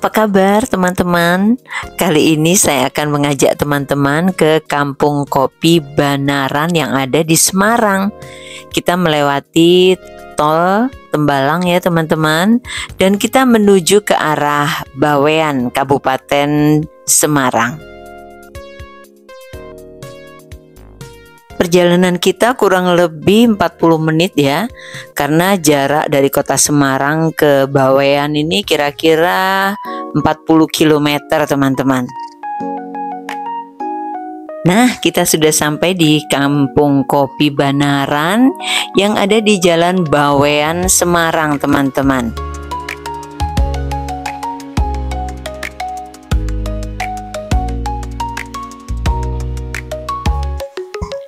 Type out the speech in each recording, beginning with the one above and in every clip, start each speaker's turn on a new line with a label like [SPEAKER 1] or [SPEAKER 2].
[SPEAKER 1] Apa kabar teman-teman? Kali ini saya akan mengajak teman-teman ke Kampung Kopi Banaran yang ada di Semarang. Kita melewati tol Tembalang ya teman-teman, dan kita menuju ke arah Bawean, Kabupaten Semarang. Perjalanan kita kurang lebih 40 menit ya, karena jarak dari kota Semarang ke Bawean ini kira-kira 40 km teman-teman. Nah, kita sudah sampai di Kampung Kopi Banaran yang ada di Jalan Bawean, Semarang teman-teman.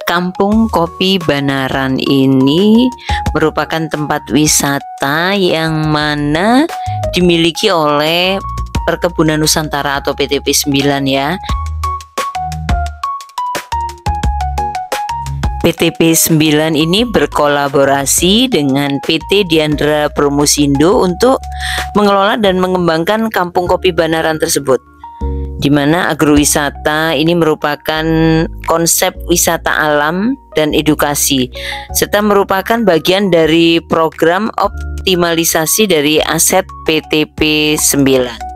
[SPEAKER 1] Kampung Kopi Banaran ini merupakan tempat wisata yang mana dimiliki oleh Perkebunan Nusantara atau PTP 9 ya. PTP 9 ini berkolaborasi dengan PT Diandra Promosindo untuk mengelola dan mengembangkan Kampung Kopi Banaran tersebut, di mana agrowisata ini merupakan konsep wisata alam dan edukasi, serta merupakan bagian dari program optimalisasi dari aset PTP 9.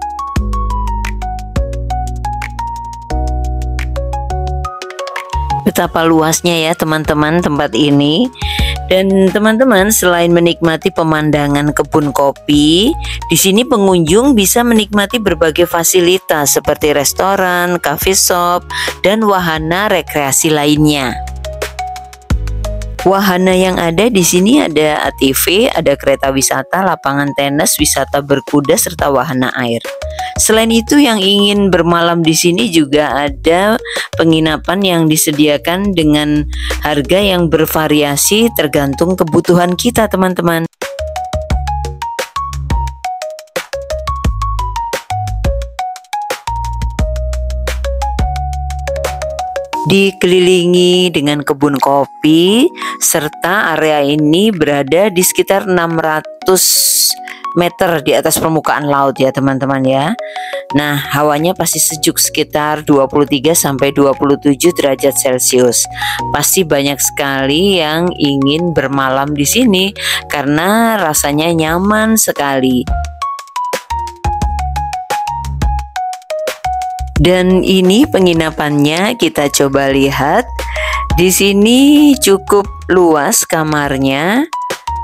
[SPEAKER 1] Betapa luasnya ya teman-teman tempat ini. Dan teman-teman, selain menikmati pemandangan kebun kopi, di sini pengunjung bisa menikmati berbagai fasilitas seperti restoran, coffee shop, dan wahana rekreasi lainnya. Wahana yang ada di sini ada ATV, ada kereta wisata, lapangan tenis, wisata berkuda, serta wahana air. Selain itu, yang ingin bermalam di sini juga ada penginapan yang disediakan dengan harga yang bervariasi tergantung kebutuhan kita, teman-teman. Dikelilingi dengan kebun kopi, serta area ini berada di sekitar 600 meter di atas permukaan laut ya teman-teman ya. Nah, hawanya pasti sejuk sekitar 23-27 derajat Celcius. Pasti banyak sekali yang ingin bermalam di sini karena rasanya nyaman sekali. Dan ini penginapannya, kita coba lihat. Di sini cukup luas kamarnya.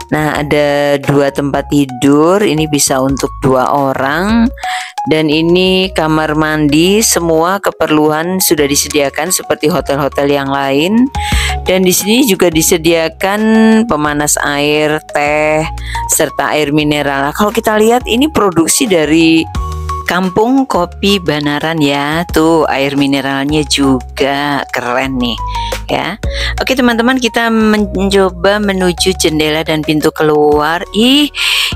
[SPEAKER 1] Nah, ada 2 tempat tidur, ini bisa untuk 2 orang. Dan ini kamar mandi, semua keperluan sudah disediakan seperti hotel-hotel yang lain. Dan di sini juga disediakan pemanas air, teh, serta air mineral. Nah, kalau kita lihat ini produksi dari Kampung Kopi Banaran ya. Tuh, air mineralnya juga keren nih ya. Oke teman-teman, kita mencoba menuju jendela dan pintu keluar.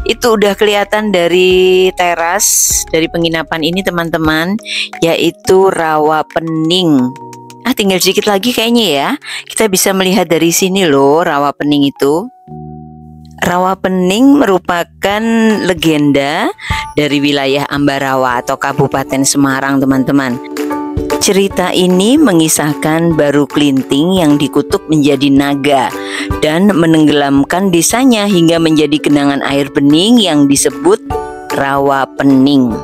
[SPEAKER 1] Itu udah kelihatan dari teras dari penginapan ini teman-teman, yaitu rawa pening. Tinggal sedikit lagi kayaknya ya. Kita bisa melihat dari sini loh rawa pening itu. Rawa pening merupakan legenda dari wilayah Ambarawa atau Kabupaten Semarang teman-teman. Cerita ini mengisahkan Baru Klinting yang dikutuk menjadi naga dan menenggelamkan desanya hingga menjadi genangan air bening yang disebut Rawa Pening.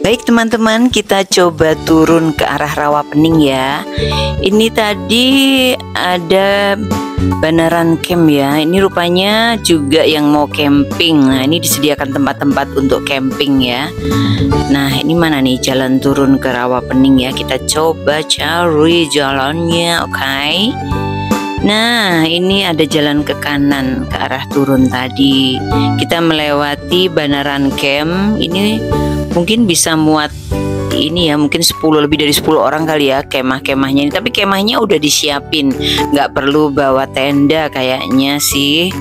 [SPEAKER 1] Baik teman-teman, kita coba turun ke arah Rawa Pening ya. Ini tadi ada Banaran Camp ya. Ini rupanya juga yang mau camping. Nah, ini disediakan tempat-tempat untuk camping ya. Nah, ini mana nih jalan turun ke Rawa Pening ya. Kita coba cari jalannya, oke. Nah, ini ada jalan ke kanan ke arah turun tadi. Kita melewati Banaran Camp. Ini mungkin bisa muat seperti ini ya, mungkin 10 lebih dari 10 orang kali ya kemah-kemahnya ini. Tapi kemahnya udah disiapin, nggak perlu bawa tenda kayaknya sih.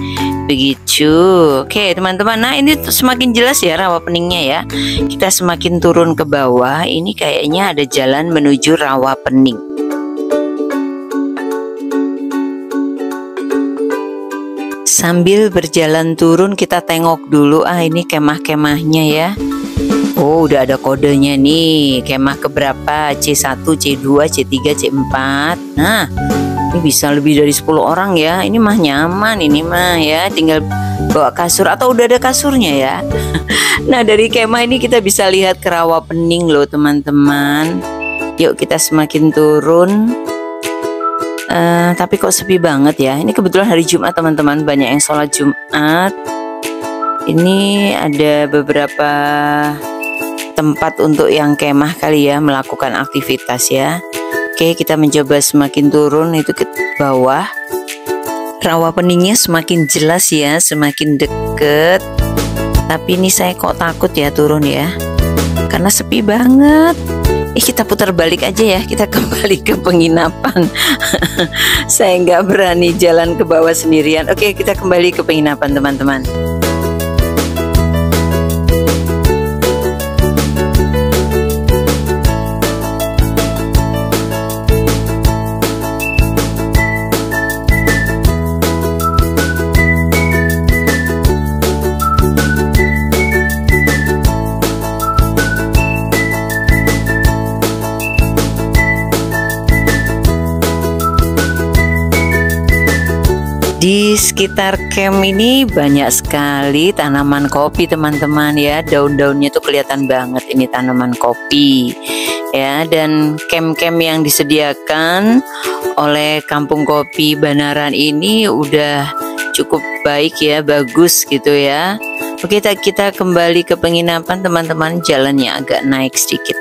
[SPEAKER 1] Begitu. Oke teman-teman, nah ini semakin jelas ya Rawapeningnya ya. Kita semakin turun ke bawah, ini kayaknya ada jalan menuju Rawapening. Sambil berjalan turun kita tengok dulu, ini kemah-kemahnya ya. Oh, udah ada kodenya nih. Kemah keberapa? C1, C2, C3, C4. Nah, ini bisa lebih dari 10 orang ya. Ini mah nyaman ini mah ya. Tinggal bawa kasur atau udah ada kasurnya ya. Nah, dari kemah ini kita bisa lihat ke Rawapening loh teman-teman. Yuk kita semakin turun. Tapi kok sepi banget ya. Ini kebetulan hari Jumat teman-teman, banyak yang sholat Jumat. Ini ada beberapa tempat untuk yang kemah kali ya, melakukan aktivitas ya. Oke, kita mencoba semakin turun itu ke bawah. Rawapeningnya semakin jelas ya, semakin deket. Tapi ini saya kok takut ya turun ya, karena sepi banget. Kita putar balik aja ya, kita kembali ke penginapan. Saya nggak berani jalan ke bawah sendirian. Oke, kita kembali ke penginapan teman-teman. Di sekitar camp ini banyak sekali tanaman kopi teman-teman ya. Daun-daunnya tuh kelihatan banget ini tanaman kopi ya. Dan camp-camp yang disediakan oleh Kampung Kopi Banaran ini udah cukup baik ya, bagus gitu ya. Oke, kita kembali ke penginapan teman-teman. Jalannya agak naik sedikit.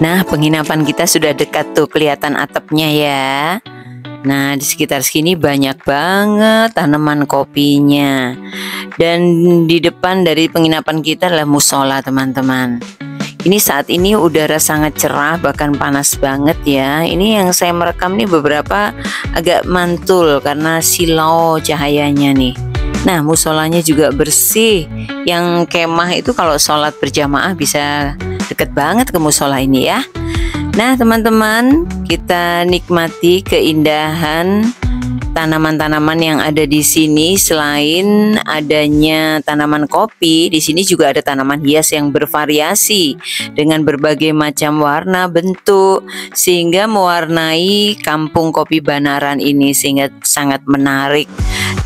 [SPEAKER 1] Nah, penginapan kita sudah dekat tuh, kelihatan atapnya ya. Nah, di sekitar sini banyak banget tanaman kopinya. Dan di depan dari penginapan kita adalah musola teman-teman. Ini saat ini udara sangat cerah, bahkan panas banget ya. Ini yang saya merekam nih beberapa agak mantul karena silau cahayanya nih. Nah, musolanya juga bersih. Yang kemah itu kalau sholat berjamaah bisa deket banget ke musola ini ya. Nah teman-teman, kita nikmati keindahan tanaman-tanaman yang ada di sini. Selain adanya tanaman kopi, di sini juga ada tanaman hias yang bervariasi dengan berbagai macam warna, bentuk, sehingga mewarnai Kampung Kopi Banaran ini, sehingga sangat menarik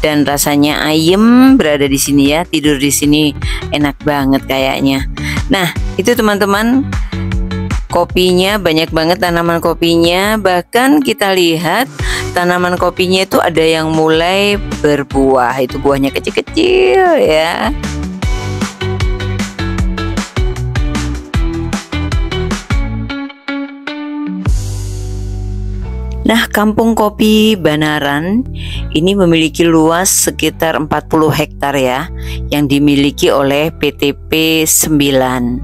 [SPEAKER 1] dan rasanya ayem berada di sini ya. Tidur di sini enak banget kayaknya. Nah, itu teman-teman, kopinya banyak banget, tanaman kopinya. Bahkan kita lihat tanaman kopinya itu ada yang mulai berbuah. Itu buahnya kecil-kecil ya. Nah, Kampung Kopi Banaran ini memiliki luas sekitar 40 hektar ya, yang dimiliki oleh PTP 9.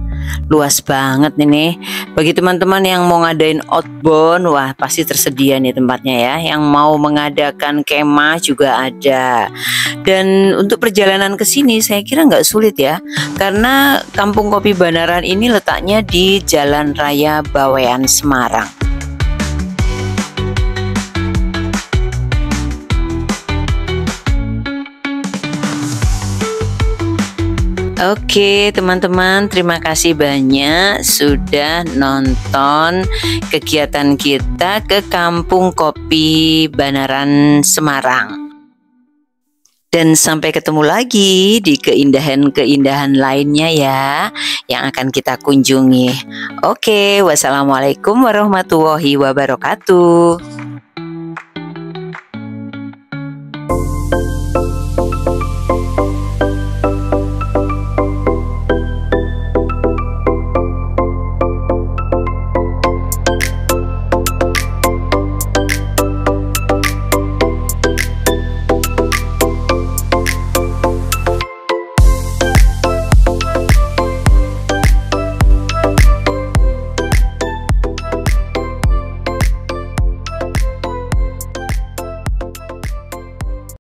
[SPEAKER 1] Luas banget ini. Bagi teman-teman yang mau ngadain outbound, wah pasti tersedia nih tempatnya ya. Yang mau mengadakan kemah juga ada. Dan untuk perjalanan ke sini saya kira nggak sulit ya, karena Kampung Kopi Banaran ini letaknya di Jalan Raya Bawean, Semarang. Oke teman-teman, terima kasih banyak sudah nonton kegiatan kita ke Kampung Kopi Banaran Semarang. Dan sampai ketemu lagi di keindahan-keindahan lainnya ya yang akan kita kunjungi. Oke, wassalamualaikum warahmatullahi wabarakatuh.